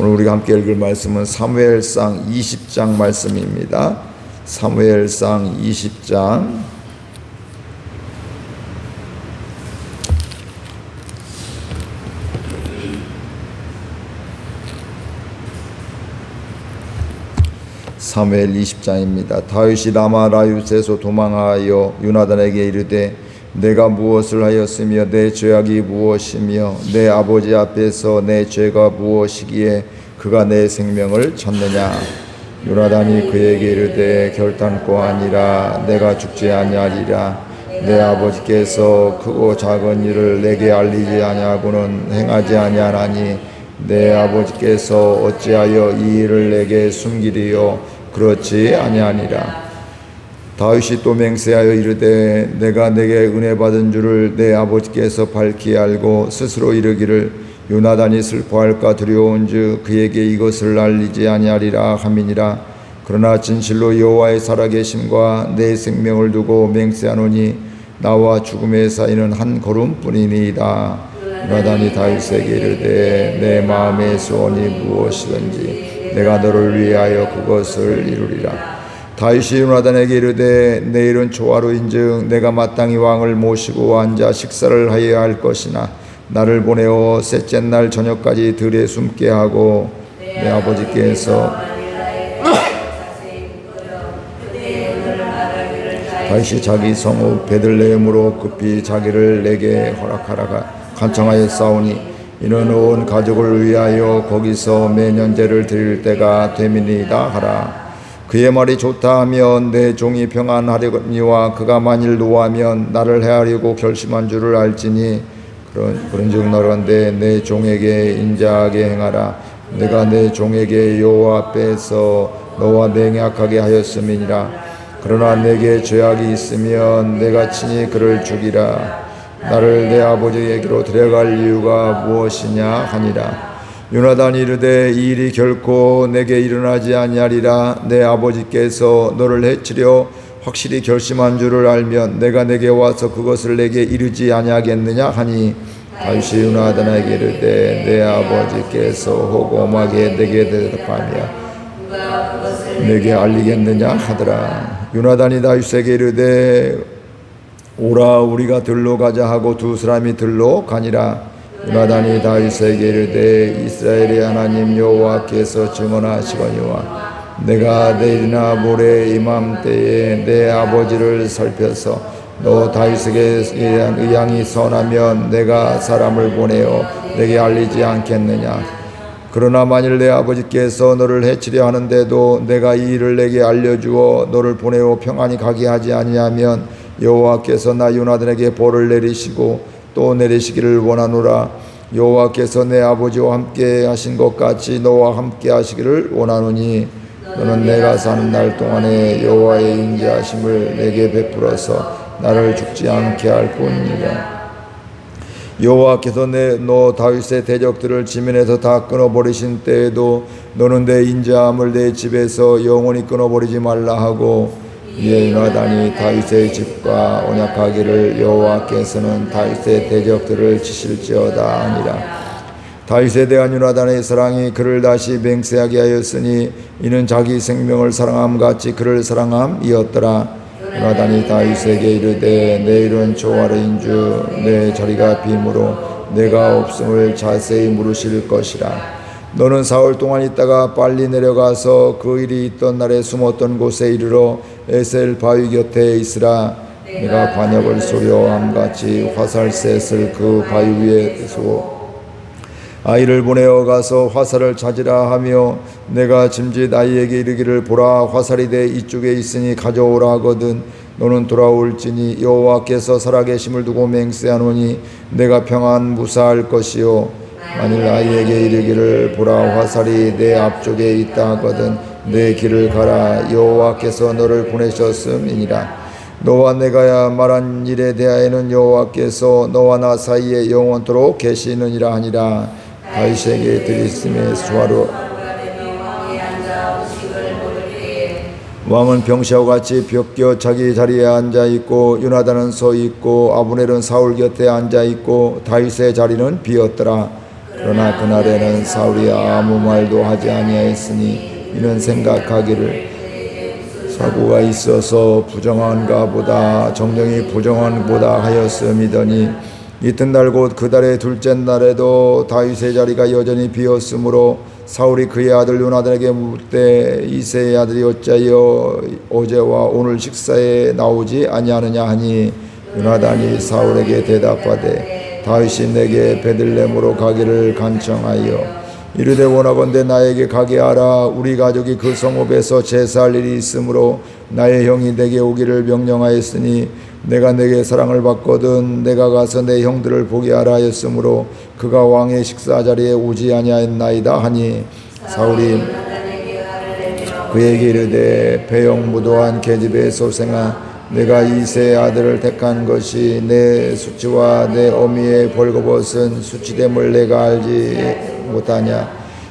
오늘 우리가 함께 읽을 말씀은 사무엘상 20장 말씀입니다. 사무엘상 20장 사무엘 20장입니다. 다윗이 라마 라윗에서 도망하여 요나단에게 이르되 내가 무엇을 하였으며 내 죄악이 무엇이며 내 아버지 앞에서 내 죄가 무엇이기에 그가 내 생명을 쳤느냐. 요나단이 그에게 이르되 결단코 아니라 내가 죽지 아니하리라. 내 아버지께서 크고 작은 일을 내게 알리지 아니하고는 행하지 아니하나니 내 아버지께서 어찌하여 이 일을 내게 숨기리요. 그렇지 아니하니라. 다윗이 또 맹세하여 이르되 내가 내게 은혜 받은 줄을 내 아버지께서 밝히 알고 스스로 이르기를 요나단이 슬퍼할까 두려운즉 그에게 이것을 알리지 아니하리라 함이니라. 그러나 진실로 여호와의 살아계심과 내 생명을 두고 맹세하노니 나와 죽음의 사이는 한 걸음뿐이니이다. 요나단이 다윗에게 이르되 내 마음의 소원이 무엇이든지 내가 너를 위하여 그것을 이루리라. 다윗이 요나단에게 이르되 내일은 초하루인즉 내가 마땅히 왕을 모시고 앉아 식사를 하여야 할 것이나 나를 보내어 셋째 날 저녁까지 들에 숨게 하고 내 아버지께서 다윗이 자기 성읍 베들레헴으로 급히 자기를 내게 허락하라가 간청하였사오니 이는 온 가족을 위하여 거기서 매년 제를 드릴 때가 됨이니이다 하라. 그의 말이 좋다 하면 내 종이 평안하려니와 그가 만일 노하면 나를 해하려고 결심한 줄을 알지니 그런즉 너런데 내 종에게 인자하게 행하라. 내가 내 종에게 여호와 앞에서 너와 맹약하게 하였음이니라. 그러나 내게 죄악이 있으면 내가 친히 그를 죽이라. 나를 내 아버지에게로 데려갈 이유가 무엇이냐 하니라. 요나단이 이르되 이 일이 결코 내게 일어나지 아니하리라. 내 아버지께서 너를 해치려 확실히 결심한 줄을 알면 내가 내게 와서 그것을 내게 이르지 아니하겠느냐 하니 다윗이 요나단에게 이르되 내 아버지께서 호검하게 내게 대답하며 내게 알리겠느냐 하더라. 요나단이 다윗에게 이르되 오라 우리가 들로 가자 하고 두 사람이 들로 가니라. 요나단이 다윗에게 이르되 이스라엘의 하나님 여호와께서 증언하시거니와 내가 내일이나 모레 이맘때에 내 아버지를 살펴서 너 다윗에게 의향이 선하면 내가 사람을 보내어 내게 알리지 않겠느냐. 그러나 만일 내 아버지께서 너를 해치려 하는데도 내가 이 일을 내게 알려주어 너를 보내어 평안히 가게 하지 아니하면 여호와께서 나 요나단에게 벌을 내리시고 또 내리시기를 원하노라. 여호와께서 내 아버지와 함께 하신 것 같이 너와 함께 하시기를 원하노니 너는 내가 사는 날 동안에 여호와의 인자하심을 내게 베풀어서 나를 죽지 않게 할 뿐이라. 여호와께서 너 다윗의 대적들을 지면에서 다 끊어버리신 때에도 너는 내 인자함을 내 집에서 영원히 끊어버리지 말라 하고 이에 요나단이 다윗의 집과 언약하기를 여호와께서는 다윗의 대적들을 치실지어다 하니라. 다윗에 대한 요나단의 사랑이 그를 다시 맹세하게 하였으니 이는 자기 생명을 사랑함같이 그를 사랑함이었더라. 요나단이 다윗에게 이르되 내일은 초하루인즉 내 자리가 빔으로 내가 없음을 자세히 물으실 것이라. 너는 사흘 동안 있다가 빨리 내려가서 그 일이 있던 날에 숨었던 곳에 이르러 에셀 바위 곁에 있으라. 내가 관역을 소려함같이 화살셋을 그 바위 위에 쏘고 아이를 보내어 가서 화살을 찾으라 하며 내가 짐짓 아이에게 이르기를 보라 화살이 내 이쪽에 있으니 가져오라 하거든 너는 돌아올지니 여호와께서 살아계심을 두고 맹세하노니 내가 평안 무사할 것이요 만일 아이에게 이르기를 보라 화살이 내 앞쪽에 있다 하거든 내 길을 가라 여호와께서 너를 보내셨음이니라. 너와 내가 말한 일에 대하여는 여호와께서 너와 나 사이에 영원토록 계시느니라 하니라. 다윗에게 들이심에 수하루 왕은 병시와 같이 벽겨 자기 자리에 앉아있고 요나단은 서있고 아브넬은 사울 곁에 앉아있고 다윗의 자리는 비었더라. 그러나 그날에는 사울이 아무 말도 하지 아니하였으니 이는 생각하기를 사고가 있어서 부정한가 보다 정령이 부정한 보다 하였음이더니 이튿날 곧 그 달의 둘째 날에도 다윗의 자리가 여전히 비었으므로 사울이 그의 아들 요나단에게 묻되 이새의 아들이 어찌하여 어제와 오늘 식사에 나오지 아니하느냐 하니 요나단이 사울에게 대답하되 다윗이 내게 베들레헴으로 가기를 간청하여 이르되 원하건대 나에게 가게 하라. 우리 가족이 그 성읍에서 제사할 일이 있으므로 나의 형이 내게 오기를 명령하였으니 내가 내게 사랑을 받거든 내가 가서 내 형들을 보게 하라 하였으므로 그가 왕의 식사 자리에 오지 아니하였나이다 하니 사울이 그에게 이르되 배영무도한 계집의 소생아 내가 이새의 아들을 택한 것이 내 수치와 내 어미의 벌거벗은 수치됨을 내가 알지 못하냐.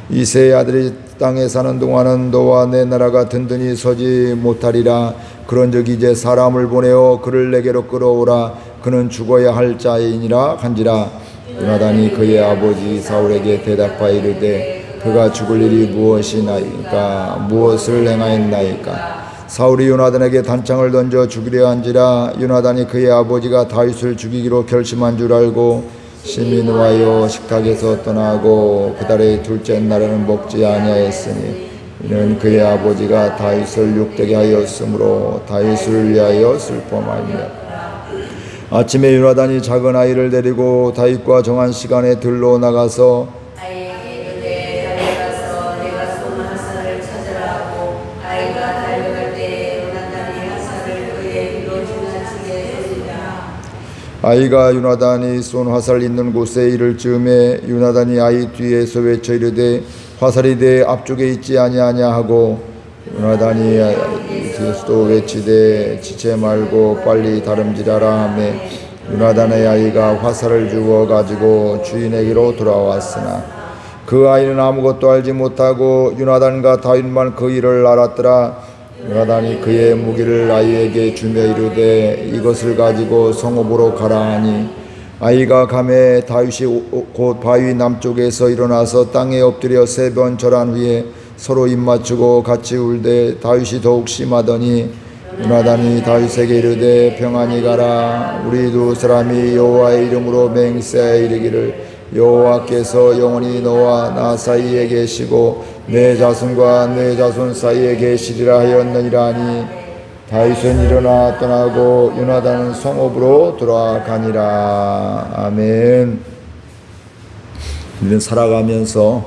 이새의 아들이 땅에 사는 동안은 너와 내 나라가 든든히 서지 못하리라. 그런즉 이제 사람을 보내어 그를 내게로 끌어오라. 그는 죽어야 할 자이니라 한지라. 요나단이 그의 아버지 사울에게 대답하여 이르되 그가 죽을 일이 무엇이나이까 무엇을 행하였나이까. 사울이 요나단에게 단창을 던져 죽이려 한지라. 요나단이 그의 아버지가 다윗을 죽이기로 결심한 줄 알고 심히 노하여 식탁에서 떠나고 그달의 둘째 날에는 먹지 아니하였으니 이는 그의 아버지가 다윗을 욕되게 하였으므로 다윗을 위하여 슬퍼하며 아침에 요나단이 작은 아이를 데리고 다윗과 정한 시간에 들러 나가서 아이가 요나단이 쏜 화살 있는 곳에 이를 즈음에 요나단이 아이 뒤에서 외쳐 이르되 화살이 내 앞쪽에 있지 아니하냐 하고 요나단이 뒤에서도 외치되 지체 말고 빨리 다름질하라 하며 요나단의 아이가 화살을 주워 가지고 주인에게로 돌아왔으나 그 아이는 아무것도 알지 못하고 요나단과 다윗만 그 일을 알았더라. 요나단이 그의 무기를 아이에게 주며 이르되 이것을 가지고 성읍으로 가라 하니 아이가 가매 다윗이 곧 바위 남쪽에서 일어나서 땅에 엎드려 3번 절한 후에 서로 입맞추고 같이 울되 다윗이 더욱 심하더니 요나단이 다윗에게 이르되 평안히 가라. 우리 두 사람이 여호와의 이름으로 맹세하여 이르기를 여호와께서 영원히 너와 나 사이에 계시고 내 자손과 내 자손 사이에 계시리라 하였느니라 하니 다윗은 일어나 떠나고 요나단은 성읍으로 돌아가니라. 아멘. 우리는 살아가면서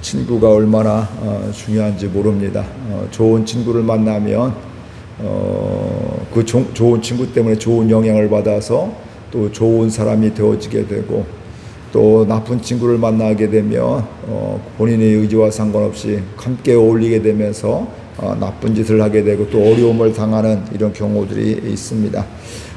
친구가 얼마나 중요한지 모릅니다. 좋은 친구를 만나면 그 좋은 친구 때문에 좋은 영향을 받아서 또 좋은 사람이 되어지게 되고 또 나쁜 친구를 만나게 되면 본인의 의지와 상관없이 함께 어울리게 되면서 나쁜 짓을 하게 되고 또 어려움을 당하는 이런 경우들이 있습니다.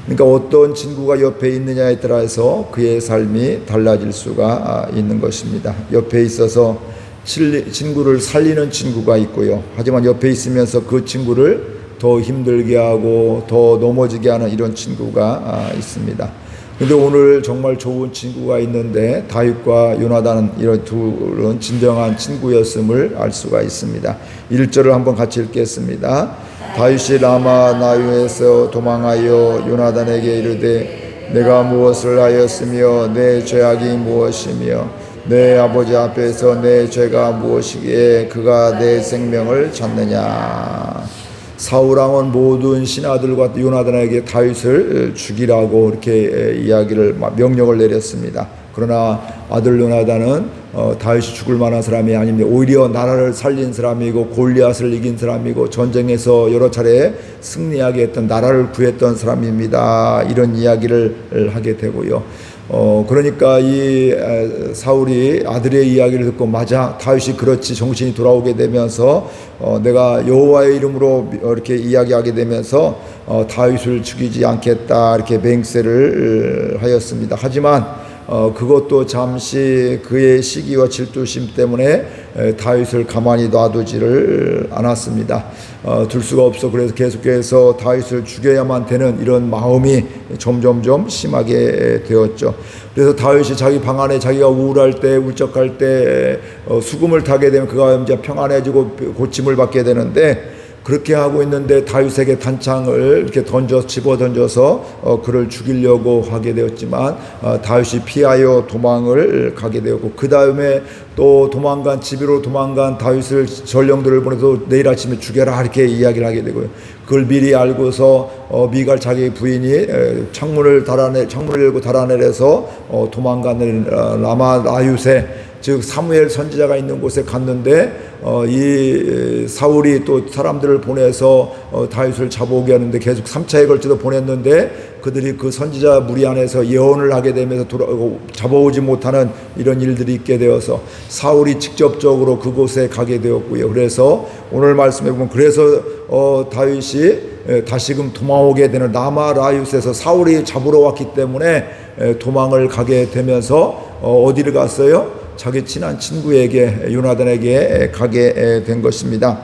그러니까 어떤 친구가 옆에 있느냐에 따라서 그의 삶이 달라질 수가 있는 것입니다. 옆에 있어서 친구를 살리는 친구가 있고요. 하지만 옆에 있으면서 그 친구를 더 힘들게 하고 더 넘어지게 하는 이런 친구가 있습니다. 근데 오늘 정말 좋은 친구가 있는데 다윗과 요나단은 이런 둘은 진정한 친구였음을 알 수가 있습니다. 1절을 한번 같이 읽겠습니다. 다윗이 라마 나요에서 도망하여 요나단에게 이르되 내가 무엇을 하였으며 내 죄악이 무엇이며 내 아버지 앞에서 내 죄가 무엇이기에 그가 내 생명을 찾느냐. 사울왕은 모든 신하들과 요나단에게 다윗을 죽이라고 이렇게 명령을 내렸습니다. 그러나 아들 요나단은 다윗이 죽을 만한 사람이 아닙니다. 오히려 나라를 살린 사람이고 골리앗을 이긴 사람이고 전쟁에서 여러 차례 승리하게 했던 나라를 구했던 사람입니다. 이런 이야기를 하게 되고요. 그러니까 이 사울이 아들의 이야기를 듣고 맞아 다윗이 그렇지 정신이 돌아오게 되면서 내가 여호와의 이름으로 이렇게 이야기하게 되면서 다윗을 죽이지 않겠다 이렇게 맹세를 하였습니다. 하지만 그것도 잠시 그의 시기와 질투심 때문에 다윗을 가만히 놔두지를 않았습니다. 둘 수가 없어. 그래서 계속해서 다윗을 죽여야만 되는 이런 마음이 점점점 심하게 되었죠. 그래서 다윗이 자기 방 안에 자기가 우울할 때, 울적할 때 수금을 타게 되면 그가 이제 평안해지고 고침을 받게 되는데, 그렇게 하고 있는데 다윗에게 단창을 이렇게 집어 던져서 그를 죽이려고 하게 되었지만 다윗이 피하여 도망을 가게 되었고, 그 다음에 또 집으로 도망간 다윗을 전령들을 보내서 내일 아침에 죽여라 이렇게 이야기를 하게 되고요. 그걸 미리 알고서 미갈 자기 부인이 창문을 열고 달아내려서 도망가는 라마 라윳에, 즉 사무엘 선지자가 있는 곳에 갔는데 이 사울이 또 사람들을 보내서 다윗을 잡아오게 하는데 계속 3차에 걸쳐서 보냈는데 그들이 그 선지자 무리 안에서 예언을 하게 되면서 잡아오지 못하는 이런 일들이 있게 되어서 사울이 직접적으로 그곳에 가게 되었고요. 그래서 오늘 말씀해 보면 그래서 다윗이 다시금 도망오게 되는 라마 라윳에서 사울이 잡으러 왔기 때문에 도망을 가게 되면서 어디를 갔어요? 자기 친한 친구에게, 요나단에게 가게 된 것입니다.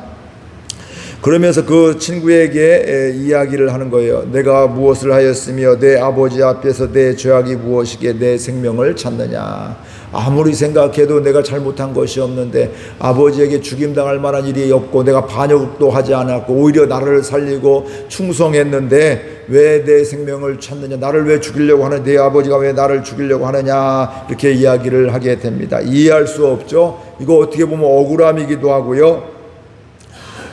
그러면서 그 친구에게 이야기를 하는 거예요. 내가 무엇을 하였으며 내 아버지 앞에서 내 죄악이 무엇이기에 내 생명을 찾느냐. 아무리 생각해도 내가 잘못한 것이 없는데 아버지에게 죽임당할 만한 일이 없고 내가 반역도 하지 않았고 오히려 나를 살리고 충성했는데 왜 내 생명을 찾느냐, 나를 왜 죽이려고 하느냐, 내 아버지가 왜 나를 죽이려고 하느냐, 이렇게 이야기를 하게 됩니다. 이해할 수 없죠. 이거 어떻게 보면 억울함이기도 하고요.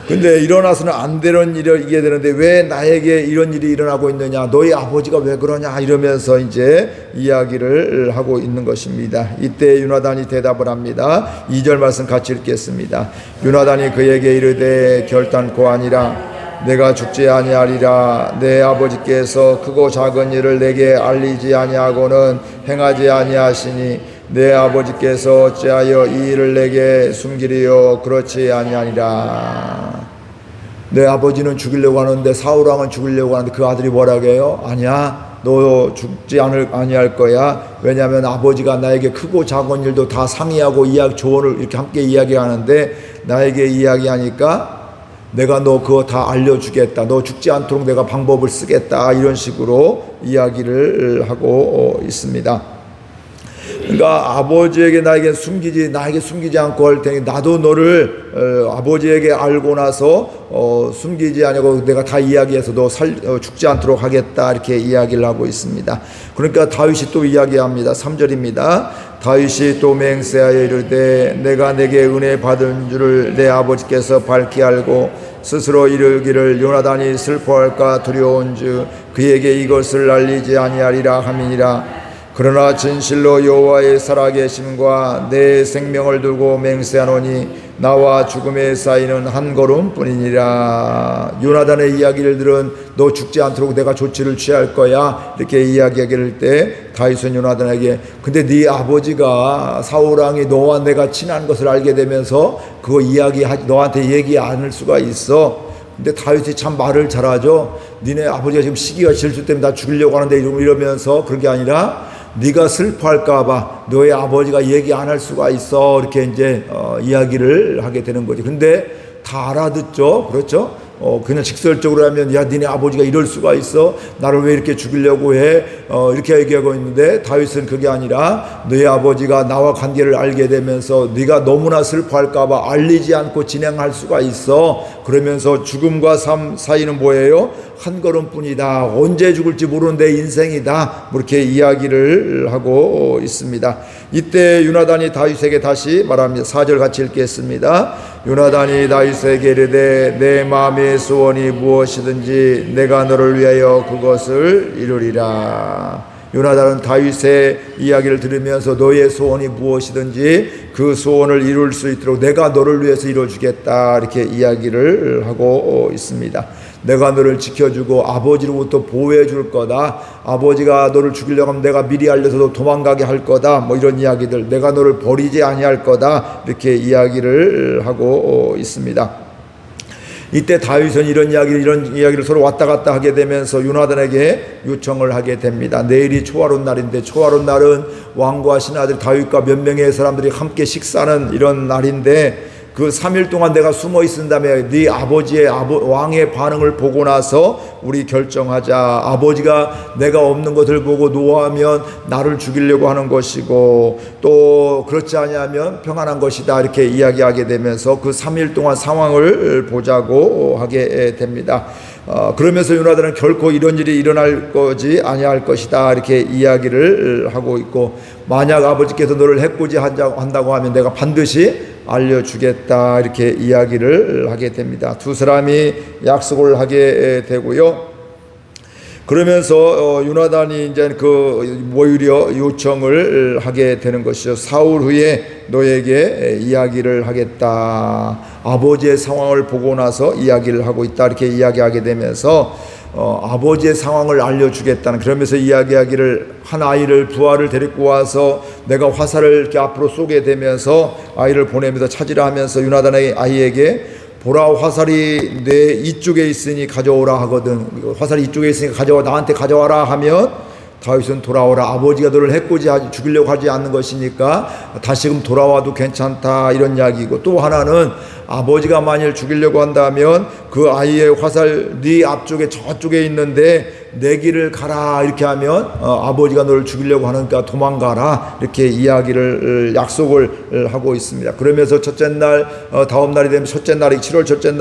근데 일어나서는 안 되는 일이 이게 되는데 왜 나에게 이런 일이 일어나고 있느냐, 너희 아버지가 왜 그러냐, 이러면서 이제 이야기를 하고 있는 것입니다. 이때 요나단이 대답을 합니다. 2절 말씀 같이 읽겠습니다. 요나단이 그에게 이르되 결단코 아니라 내가 죽지 아니하리라. 내 아버지께서 크고 작은 일을 내게 알리지 아니하고는 행하지 아니하시니 내 아버지께서 어찌하여 이 일을 내게 숨기리요, 그렇지 아니하니라. 내 아버지는 죽이려고 하는데, 사울왕은 죽이려고 하는데 그 아들이 뭐라고 해요? 아니야, 너 죽지 아니할 거야. 왜냐하면 아버지가 나에게 크고 작은 일도 다 상의하고 조언을 이렇게 함께 이야기하는데 나에게 이야기하니까 내가 너 그거 다 알려주겠다, 너 죽지 않도록 내가 방법을 쓰겠다, 이런 식으로 이야기를 하고 있습니다. 그러니까 아버지에게 나에게 숨기지 않고 할 테니 나도 너를 아버지에게 알고 나서 숨기지 아니고 내가 다 이야기해서 너 죽지 않도록 하겠다, 이렇게 이야기를 하고 있습니다. 그러니까 다윗이 또 이야기합니다. 3절입니다. 다윗이 또 맹세하여 이르되 내가 내게 은혜 받은 줄을 내 아버지께서 밝히 알고 스스로 이르기를 요나단이 슬퍼할까 두려운즉 그에게 이것을 알리지 아니하리라 함이니라. 그러나 진실로 여호와의 살아계심과 내 생명을 두고 맹세하노니 나와 죽음의 사이는 한 걸음뿐이니라. 요나단의 이야기를 들은 너 죽지 않도록 내가 조치를 취할 거야, 이렇게 이야기할 때 다윗은 요나단에게 근데 네 아버지가 사울왕이 너와 내가 친한 것을 알게 되면서 그거 너한테 얘기 안 할 수가 있어. 근데 다윗이 참 말을 잘하죠. 니네 아버지가 지금 시기와 질투 때문에 나 죽이려고 하는데 이러면서 그런 게 아니라 네가 슬퍼할까봐 너의 아버지가 얘기 안 할 수가 있어, 이렇게 이제 이야기를 하게 되는 거지. 근데 다 알아듣죠. 그렇죠? 그냥 직설적으로 하면 야, 니네 아버지가 이럴 수가 있어, 나를 왜 이렇게 죽이려고 해, 이렇게 얘기하고 있는데 다윗은 그게 아니라 너희 아버지가 나와 관계를 알게 되면서 네가 너무나 슬퍼할까봐 알리지 않고 진행할 수가 있어. 그러면서 죽음과 삶 사이는 뭐예요? 한 걸음뿐이다. 언제 죽을지 모르는 내 인생이다. 뭐 이렇게 이야기를 하고 있습니다. 이때 요나단이 다윗에게 다시 말합니다. 4절 같이 읽겠습니다. 요나단이 다윗에게 이르되 내 마음의 소원이 무엇이든지 내가 너를 위하여 그것을 이루리라. 요나단은 다윗의 이야기를 들으면서 너의 소원이 무엇이든지 그 소원을 이룰 수 있도록 내가 너를 위해서 이루어주겠다, 이렇게 이야기를 하고 있습니다. 내가 너를 지켜주고 아버지로부터 보호해 줄 거다. 아버지가 너를 죽이려고 하면 내가 미리 알려서 도망가게 할 거다. 뭐 이런 이야기들. 내가 너를 버리지 아니할 거다. 이렇게 이야기를 하고 있습니다. 이때 다윗은 이런 이야기를 서로 왔다 갔다 하게 되면서 요나단에게 요청을 하게 됩니다. 내일이 초하룻 날인데, 초하룻 날은 왕과 신하들 다윗과 몇 명의 사람들이 함께 식사하는 이런 날인데, 그 3일 동안 내가 숨어 있은 다음에 네 아버지의 왕의 반응을 보고 나서 우리 결정하자. 아버지가 내가 없는 것을 보고 노하면 나를 죽이려고 하는 것이고, 또 그렇지 않으면 평안한 것이다, 이렇게 이야기하게 되면서 그 3일 동안 상황을 보자고 하게 됩니다. 그러면서 요나단은 결코 이런 일이 일어날 거지 아니할 것이다, 이렇게 이야기를 하고 있고, 만약 아버지께서 너를 해코지한다고 하면 내가 반드시 알려주겠다, 이렇게 이야기를 하게 됩니다. 두 사람이 약속을 하게 되고요. 그러면서 요나단이 이제 오히려 요청을 하게 되는 것이죠. 사흘 후에 너에게 이야기를 하겠다. 아버지의 상황을 보고 나서 이야기를 하고 있다, 이렇게 이야기하게 되면서 아버지의 상황을 알려주겠다는, 그러면서 이야기하기를, 한 아이를 부하를 데리고 와서 내가 화살을 이렇게 앞으로 쏘게 되면서 아이를 보내면서 찾으라 하면서 요나단의 아이에게 보라, 화살이 내 이쪽에 있으니 가져오라 하거든. 화살이 이쪽에 있으니 나한테 가져와라 하면 다윗은 돌아오라. 아버지가 너를 해코지 죽이려고 하지 않는 것이니까 다시금 돌아와도 괜찮다, 이런 이야기고, 또 하나는 아버지가 만일 죽이려고 한다면 그 아이의 화살 네 앞쪽에 저쪽에 있는데 내 길을 가라, 이렇게 하면 아버지가 너를 죽이려고 하니까 도망가라, 이렇게 이야기를 약속을 하고 있습니다. 그러면서 첫째 날, 다음 날이 되면 첫째 날이 7월 첫째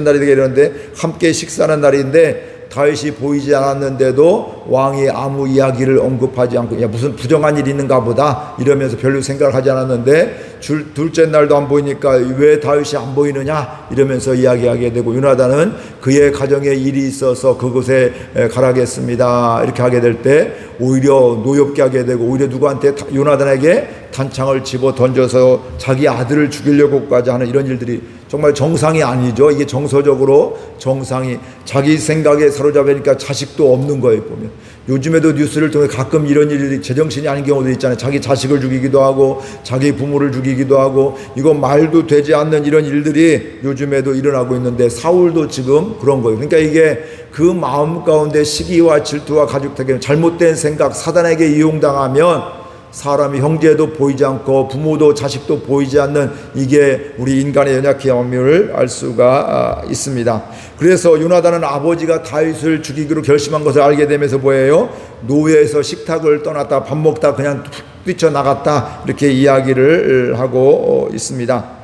날이 되게 되는데 함께 식사하는 날인데, 다윗이 보이지 않았는데도 왕이 아무 이야기를 언급하지 않고, 무슨 부정한 일이 있는가 보다 이러면서 별로 생각을 하지 않았는데, 둘째 날도 안 보이니까 왜 다윗이 안 보이느냐 이러면서 이야기하게 되고, 요나단은 그의 가정에 일이 있어서 그곳에 가라겠습니다, 이렇게 하게 될 때 오히려 노엽게 하게 되고, 오히려 누구한테, 요나단에게 단창을 집어 던져서 자기 아들을 죽이려고까지 하는 이런 일들이 정말 정상이 아니죠. 이게 정서적으로 정상이, 자기 생각에 사로잡으니까 자식도 없는 거예요. 보면 요즘에도 뉴스를 통해 가끔 이런 일이 제정신이 아닌 경우도 있잖아요. 자기 자식을 죽이기도 하고 자기 부모를 죽이기도 하고, 이거 말도 되지 않는 이런 일들이 요즘에도 일어나고 있는데, 사울도 지금 그런 거예요. 그러니까 이게 그 마음 가운데 시기와 질투와 가족에게 잘못된 생각, 사단에게 이용당하면 사람이 형제도 보이지 않고 부모도 자식도 보이지 않는, 이게 우리 인간의 연약함을 알 수가 있습니다. 그래서 요나단은 아버지가 다윗을 죽이기로 결심한 것을 알게 되면서 뭐예요? 노예에서 식탁을 떠났다, 밥 먹다 그냥 뛰쳐나갔다, 이렇게 이야기를 하고 있습니다.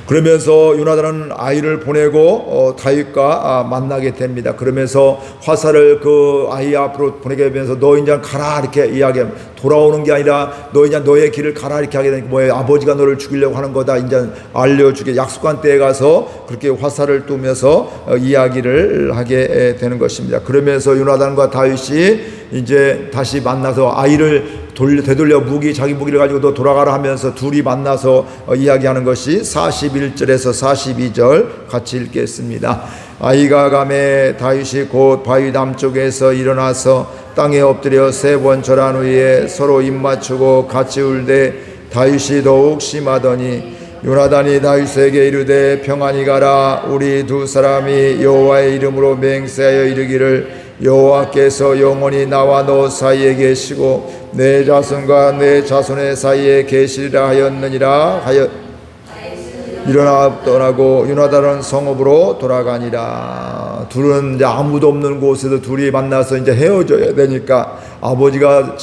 그러면서 요나단은 아이를 보내고 다윗과 만나게 됩니다. 그러면서 화살을 그 아이 앞으로 보내게 되면서 너 이제 가라, 이렇게 이야기합니다. 돌아오는 게 아니라 너 이제 너의 길을 가라, 이렇게 하게 되니까 뭐예요? 아버지가 너를 죽이려고 하는 거다, 이제 알려주게, 약속한 때에 가서 그렇게 화살을 쏘면서 이야기를 하게 되는 것입니다. 그러면서 요나단과 다윗이 이제 다시 만나서 아이를 되돌려 자기 무기를 가지고 너 돌아가라 하면서 둘이 만나서 이야기하는 것이 41절에서 42절 같이 읽겠습니다. 아이가 가매 다윗이 곧 바위 남쪽에서 일어나서 땅에 엎드려 3번 절한 후에 서로 입맞추고 같이 울되 다윗이 더욱 심하더니, 요나단이 다윗에게 이르되 평안히 가라. 우리 두 사람이 여호와의 이름으로 맹세하여 이르기를 여호와께서 영원히 나와 너 사이에 계시고 내 자손과 내 자손의 사이에 계시리라 하였느니라 하여 일어나 떠나고 요나단은 성읍으로 돌아가니라. 둘은 이제 아무도 없는 곳에서 둘이 만나서 이제 헤어져야 되니까, 아버지가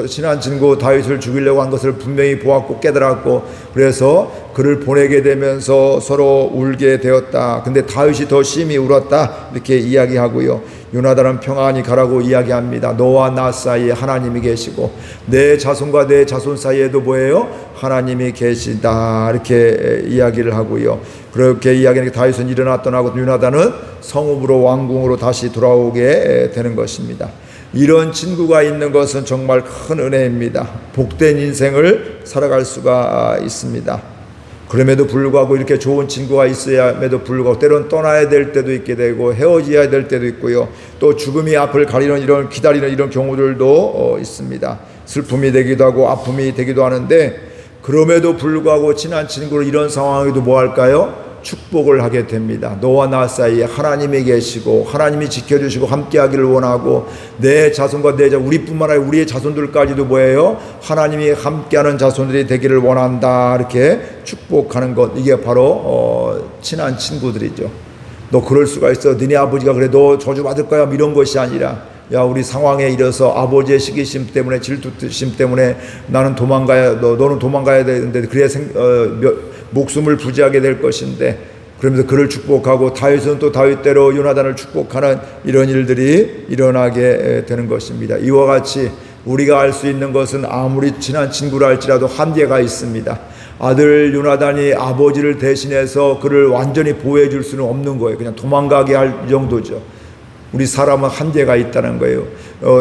친한 친구 다윗을 죽이려고 한 것을 분명히 보았고 깨달았고, 그래서 그를 보내게 되면서 서로 울게 되었다. 근데 다윗이 더 심히 울었다, 이렇게 이야기하고요. 요나단은 평안히 가라고 이야기합니다. 너와 나 사이에 하나님이 계시고 내 자손과 내 자손 사이에도 뭐예요? 하나님이 계시다, 이렇게 이야기를 하고요. 그렇게 이야기하니까 다윗은 일어나 떠나고 요나단은 성읍으로 왕궁으로 다시 돌아오게 되는 것입니다. 이런 친구가 있는 것은 정말 큰 은혜입니다. 복된 인생을 살아갈 수가 있습니다. 그럼에도 불구하고 이렇게 좋은 친구가 있어야에도 불구하고 때론 떠나야 될 때도 있게 되고 헤어져야 될 때도 있고요. 또 죽음이 앞을 가리는 이런 기다리는 이런 경우들도 있습니다. 슬픔이 되기도 하고 아픔이 되기도 하는데, 그럼에도 불구하고 친한 친구로 이런 상황에도 뭐 할까요? 축복을 하게 됩니다. 너와 나 사이에 하나님이 계시고 하나님이 지켜주시고 함께하기를 원하고 내 자손과 우리뿐만 아니라 우리의 자손들까지도 뭐예요? 하나님이 함께하는 자손들이 되기를 원한다. 이렇게 축복하는 것, 이게 바로 친한 친구들이죠. 너 그럴 수가 있어. 너네 아버지가 그래 너 저주받을 거야. 이런 것이 아니라 야, 우리 상황에 이르러서 아버지의 시기심 때문에 질투심 때문에 나는 너는 도망가야 되는데 그래야 목숨을 부지하게 될 것인데, 그러면서 그를 축복하고 다윗은 또 다윗대로 요나단을 축복하는 이런 일들이 일어나게 되는 것입니다. 이와 같이 우리가 알 수 있는 것은 아무리 친한 친구라 할지라도 한계가 있습니다. 아들 요나단이 아버지를 대신해서 그를 완전히 보호해 줄 수는 없는 거예요. 그냥 도망가게 할 정도죠. 우리 사람은 한계가 있다는 거예요.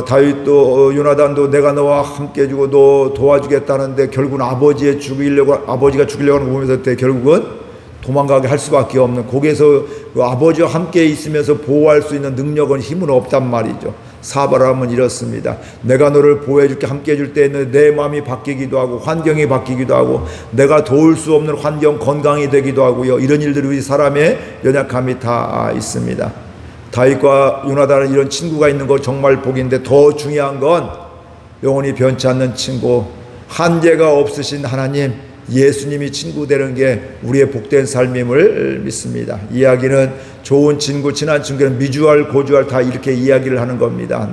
다윗도 요나단도 내가 너와 함께 해주고 너 도와주겠다는데 결국은 아버지가 죽이려고 하는 거 보면서 결국은 도망가게 할 수밖에 없는, 거기에서 그 아버지와 함께 있으면서 보호할 수 있는 능력은 힘은 없단 말이죠. 사바람은 이렇습니다. 내가 너를 보호해줄게, 함께 해줄 때 내 마음이 바뀌기도 하고 환경이 바뀌기도 하고 내가 도울 수 없는 환경, 건강이 되기도 하고요. 이런 일들이 우리 사람의 연약함이 다 있습니다. 다윗과 요나단은 이런 친구가 있는 거 정말 복인데, 더 중요한 건 영원히 변치 않는 친구, 한계가 없으신 하나님, 예수님이 친구 되는 게 우리의 복된 삶임을 믿습니다. 이야기는 좋은 친구, 친한 친구는 미주알, 고주알 다 이렇게 이야기를 하는 겁니다.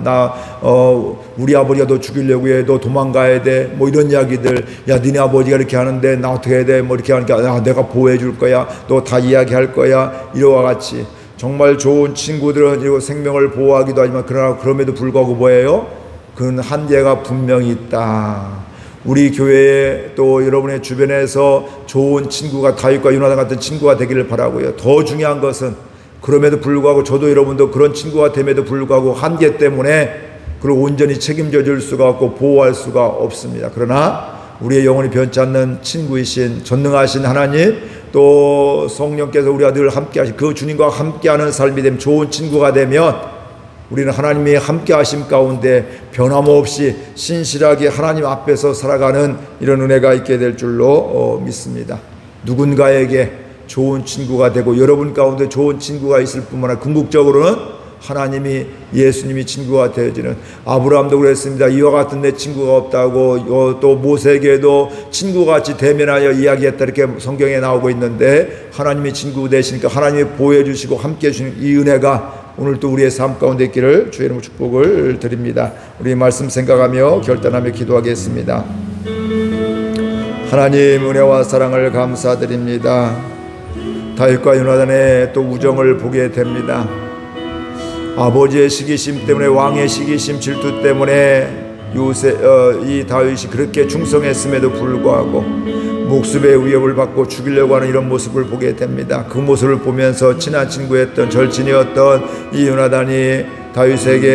우리 아버지가 너 죽이려고 해, 너 도망가야 돼, 뭐 이런 이야기들. 야, 니네 아버지가 이렇게 하는데 나 어떻게 해야 돼, 뭐 이렇게 하니까 야, 내가 보호해 줄 거야, 너 다 이야기할 거야. 이와 같이 정말 좋은 친구들은 이런 생명을 보호하기도 하지만 그럼에도 불구하고 뭐예요? 그는 한계가 분명히 있다. 우리 교회에 또 여러분의 주변에서 좋은 친구가 다윗과 요나단 같은 친구가 되기를 바라고요. 더 중요한 것은 그럼에도 불구하고 저도 여러분도 그런 친구가 됨에도 불구하고 한계 때문에 그걸 온전히 책임져 줄 수가 없고 보호할 수가 없습니다. 그러나 우리의 영혼이 변치 않는 친구이신 전능하신 하나님, 또 성령께서 우리와 늘 함께하신 그 주님과 함께하는 삶이 되면, 좋은 친구가 되면 우리는 하나님의 함께하심 가운데 변함없이 신실하게 하나님 앞에서 살아가는 이런 은혜가 있게 될 줄로 믿습니다. 누군가에게 좋은 친구가 되고 여러분 가운데 좋은 친구가 있을 뿐만 아니라 궁극적으로는 하나님이, 예수님이 친구가 되어지는, 아브라함도 그랬습니다. 이와 같은 내 친구가 없다고. 또 모세에게도 친구같이 대면하여 이야기했다, 이렇게 성경에 나오고 있는데, 하나님이 친구 되시니까 하나님이 보호해 주시고 함께 해주시는 이 은혜가 오늘 또 우리의 삶 가운데 있기를 주의 이름으로 축복을 드립니다. 우리 말씀 생각하며 결단하며 기도하겠습니다. 하나님, 은혜와 사랑을 감사드립니다. 다윗과 요나단의 또 우정을 보게 됩니다. 아버지의 시기심 때문에, 왕의 시기심, 질투 때문에 이 다윗이 그렇게 충성했음에도 불구하고 목숨의 위협을 받고 죽이려고 하는 이런 모습을 보게 됩니다. 그 모습을 보면서 친한 친구였던 절친이었던 이 요나단이 다윗에게